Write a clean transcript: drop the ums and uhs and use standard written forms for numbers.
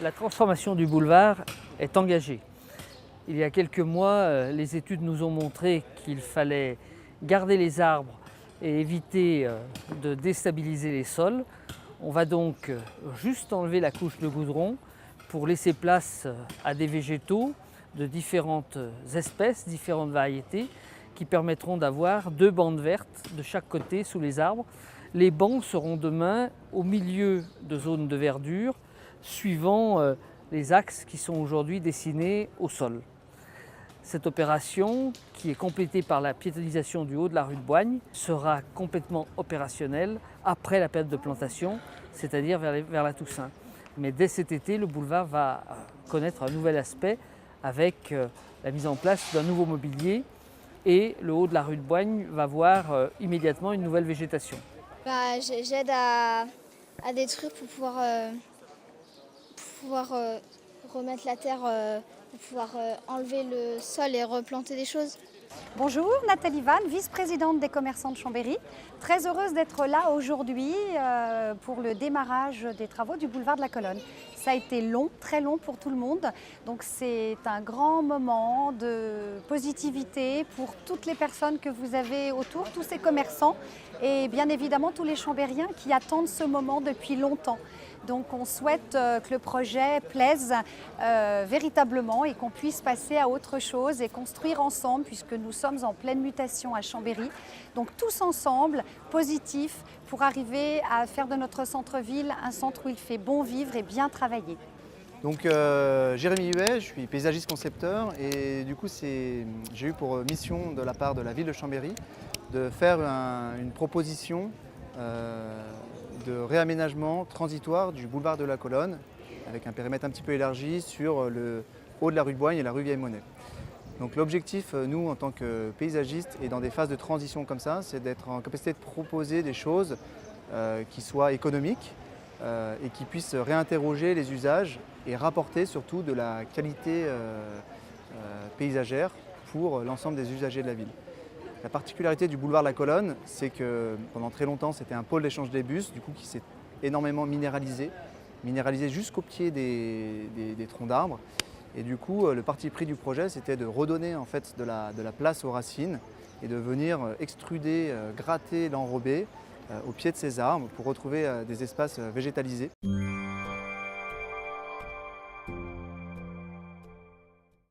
La transformation du boulevard est engagée. Il y a quelques mois, les études nous ont montré qu'il fallait garder les arbres et éviter de déstabiliser les sols. On va donc juste enlever la couche de goudron pour laisser place à des végétaux de différentes espèces, différentes variétés, qui permettront d'avoir 2 bandes vertes de chaque côté sous les arbres. Les bancs seront demain au milieu de zones de verdure, suivant les axes qui sont aujourd'hui dessinés au sol. Cette opération, qui est complétée par la piétonisation du haut de la rue de Boigne, sera complètement opérationnelle après la période de plantation, c'est-à-dire vers la Toussaint. Mais dès cet été, le boulevard va connaître un nouvel aspect avec la mise en place d'un nouveau mobilier et le haut de la rue de Boigne va voir immédiatement une nouvelle végétation. J'aide à détruire pour pouvoir remettre la terre, pour pouvoir enlever le sol et replanter des choses. Bonjour, Nathalie Vannes, vice-présidente des commerçants de Chambéry. Très heureuse d'être là aujourd'hui pour le démarrage des travaux du boulevard de la Colonne. Ça a été long, très long pour tout le monde. Donc c'est un grand moment de positivité pour toutes les personnes que vous avez autour, tous ces commerçants et bien évidemment tous les Chambériens qui attendent ce moment depuis longtemps. Donc on souhaite que le projet plaise véritablement et qu'on puisse passer à autre chose et construire ensemble puisque nous sommes en pleine mutation à Chambéry. Donc tous ensemble, positifs, pour arriver à faire de notre centre-ville un centre où il fait bon vivre et bien travailler. Donc Jérémy Huet, je suis paysagiste concepteur et du coup j'ai eu pour mission de la part de la ville de Chambéry de faire une proposition de réaménagement transitoire du boulevard de la Colonne avec un périmètre un petit peu élargi sur le haut de la rue de Boigne et la rue Vieille-Monnaie. Donc l'objectif, nous en tant que paysagistes et dans des phases de transition comme ça, c'est d'être en capacité de proposer des choses qui soient économiques et qui puissent réinterroger les usages et rapporter surtout de la qualité paysagère pour l'ensemble des usagers de la ville. La particularité du boulevard de la Colonne, c'est que pendant très longtemps, c'était un pôle d'échange des bus, du coup, qui s'est énormément minéralisé jusqu'au pied des troncs d'arbres. Et du coup, le parti pris du projet, c'était de redonner en fait de la place aux racines et de venir extruder, gratter, l'enrober au pied de ces arbres pour retrouver des espaces végétalisés.